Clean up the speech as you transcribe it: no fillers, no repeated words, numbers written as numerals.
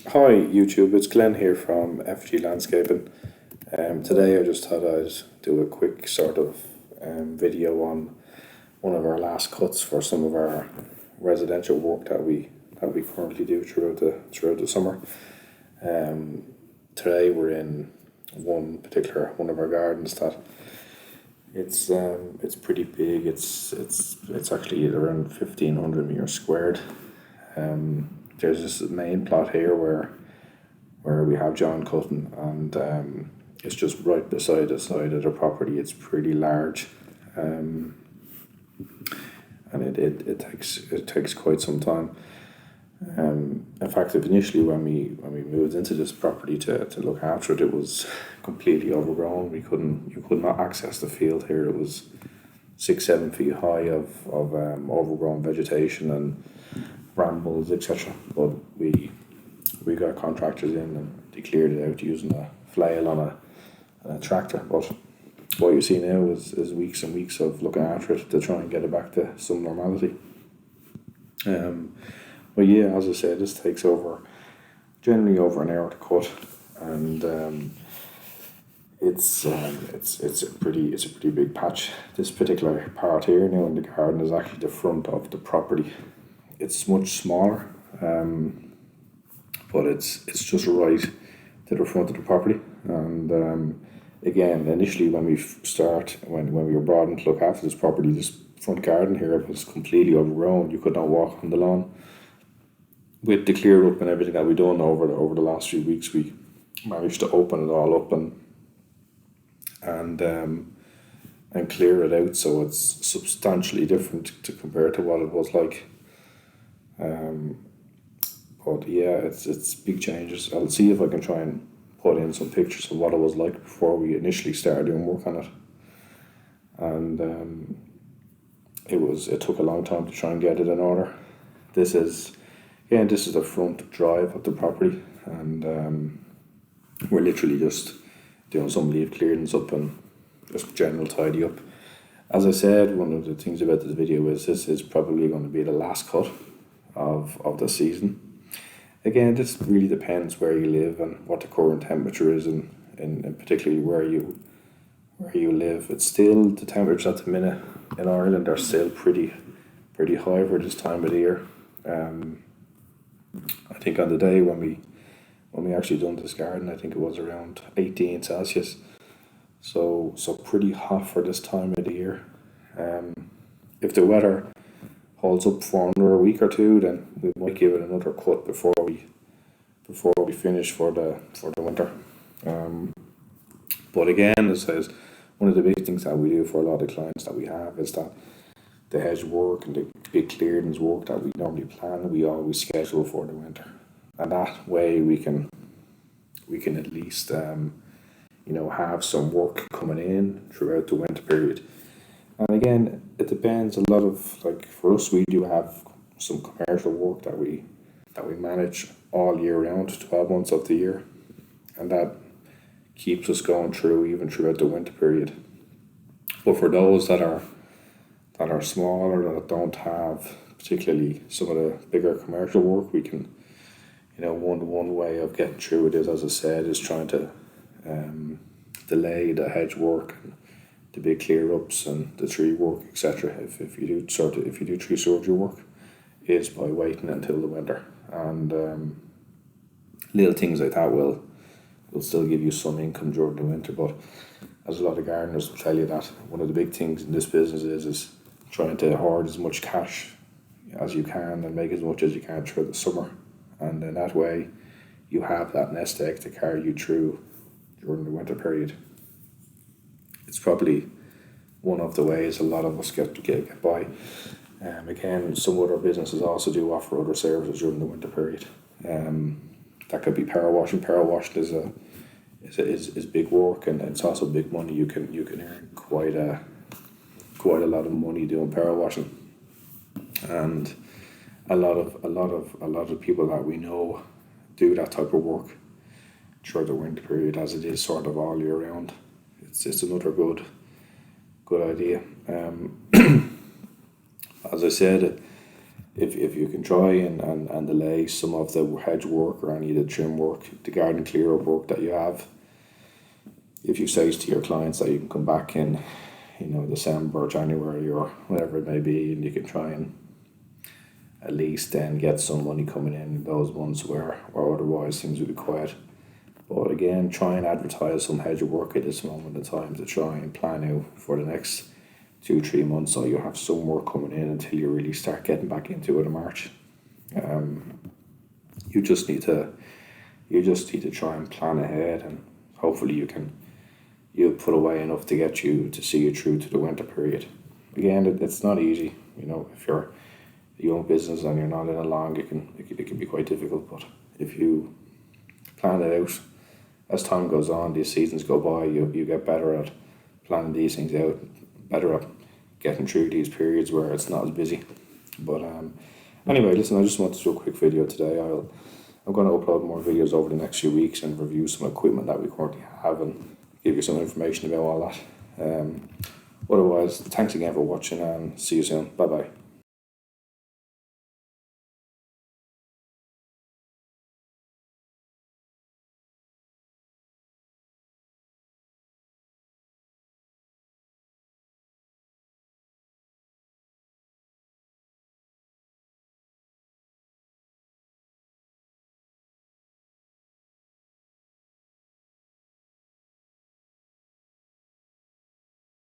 Hi YouTube, it's Glenn here from FG Landscaping. Today I just thought I'd do a quick sort of video on one of our last cuts for some of our residential work that we currently do throughout the summer. Today we're in one of our gardens that it's pretty big. It's actually around 1,500 meters squared. There's this main plot here where we have John cutting, and it's just right beside the side of the property. It's pretty large, and it takes quite some time. In fact, initially when we moved into this property to look after it, it was completely overgrown. You could not access the field here. It was 6-7 feet high of overgrown vegetation and brambles, etc. But we got contractors in and they cleared it out using a flail on a tractor. But what you see now is weeks and weeks of looking after it to try and get it back to some normality. But yeah, as I said, this takes generally over an hour to cut, and it's a pretty big patch. This particular part here now in the garden is actually the front of the property. It's much smaller, but it's just right to the front of the property. And again, initially when we were brought in to look after this property, this front garden here was completely overgrown. You could not walk on the lawn. With the clear up and everything that we done over the last few weeks, we managed to open it all up and clear it out, so it's substantially different to compare to what it was like. But yeah, it's big changes. I'll see if I can try and put in some pictures of what it was like before we initially started doing work on it. And it took a long time to try and get it in order. This is the front drive of the property, and we're literally just doing some leaf clearance up and just general tidy up. As I said, one of the things about this video is this is probably going to be the last cut of the season. Again, this really depends where you live and what the current temperature is, and particularly where you live. It's still, the temperatures at the minute in Ireland are still pretty high for this time of the year. I think on the day when we actually done this garden, I think it was around 18 Celsius. So pretty hot for this time of the year. If the weather holds up for another week or two, then we might give it another cut before we finish for the winter. But again, as I says, one of the big things that we do for a lot of clients that we have is that the hedge work and the big clearance work that we normally plan, we always schedule for the winter, and that way we can at least have some work coming in throughout the winter period. And again, it depends a lot of, like for us, we do have some commercial work that we manage all year round, 12 months of the year, and that keeps us going through even throughout the winter period. But for those that are smaller, that don't have particularly some of the bigger commercial work, we can, one way of getting through it is, as I said, is trying to delay the hedge work and the big clear ups and the tree work, etc. If you do tree surgery work, is by waiting until the winter, and little things like that will still give you some income during the winter. But as a lot of gardeners will tell you, that one of the big things in this business is trying to hoard as much cash as you can and make as much as you can through the summer, and in that way you have that nest egg to carry you through during the winter period. It's probably one of the ways a lot of us get by. Again, some other businesses also do offer other services during the winter period. That could be power washing. Power washing is big work, and it's also big money. You can earn quite a lot of money doing power washing, and a lot of people that we know do that type of work throughout the winter period, as it is sort of all year round. It's another good idea. As I said, if you can try and delay some of the hedge work or any of the trim work, the garden clear up work that you have, if you say to your clients that you can come back in, December, January, or whatever it may be, and you can try and at least then get some money coming in those months where otherwise things would be quiet. But again, try and advertise some hedge work at this moment in time to try and plan out for the next 2-3 months, so you have some work coming in until you really start getting back into it in March. You just need to try and plan ahead, and hopefully you'll put away enough to get you to see you through to the winter period. Again, it's not easy. If you're a young business and you're not in it long, it can be quite difficult. But if you plan it out, as time goes on, these seasons go by, you get better at planning these things out, better at getting through these periods where it's not as busy. But anyway, listen, I just wanted to do a quick video today. I'm going to upload more videos over the next few weeks and review some equipment that we currently have and give you some information about all that. Otherwise, thanks again for watching and see you soon. Bye bye.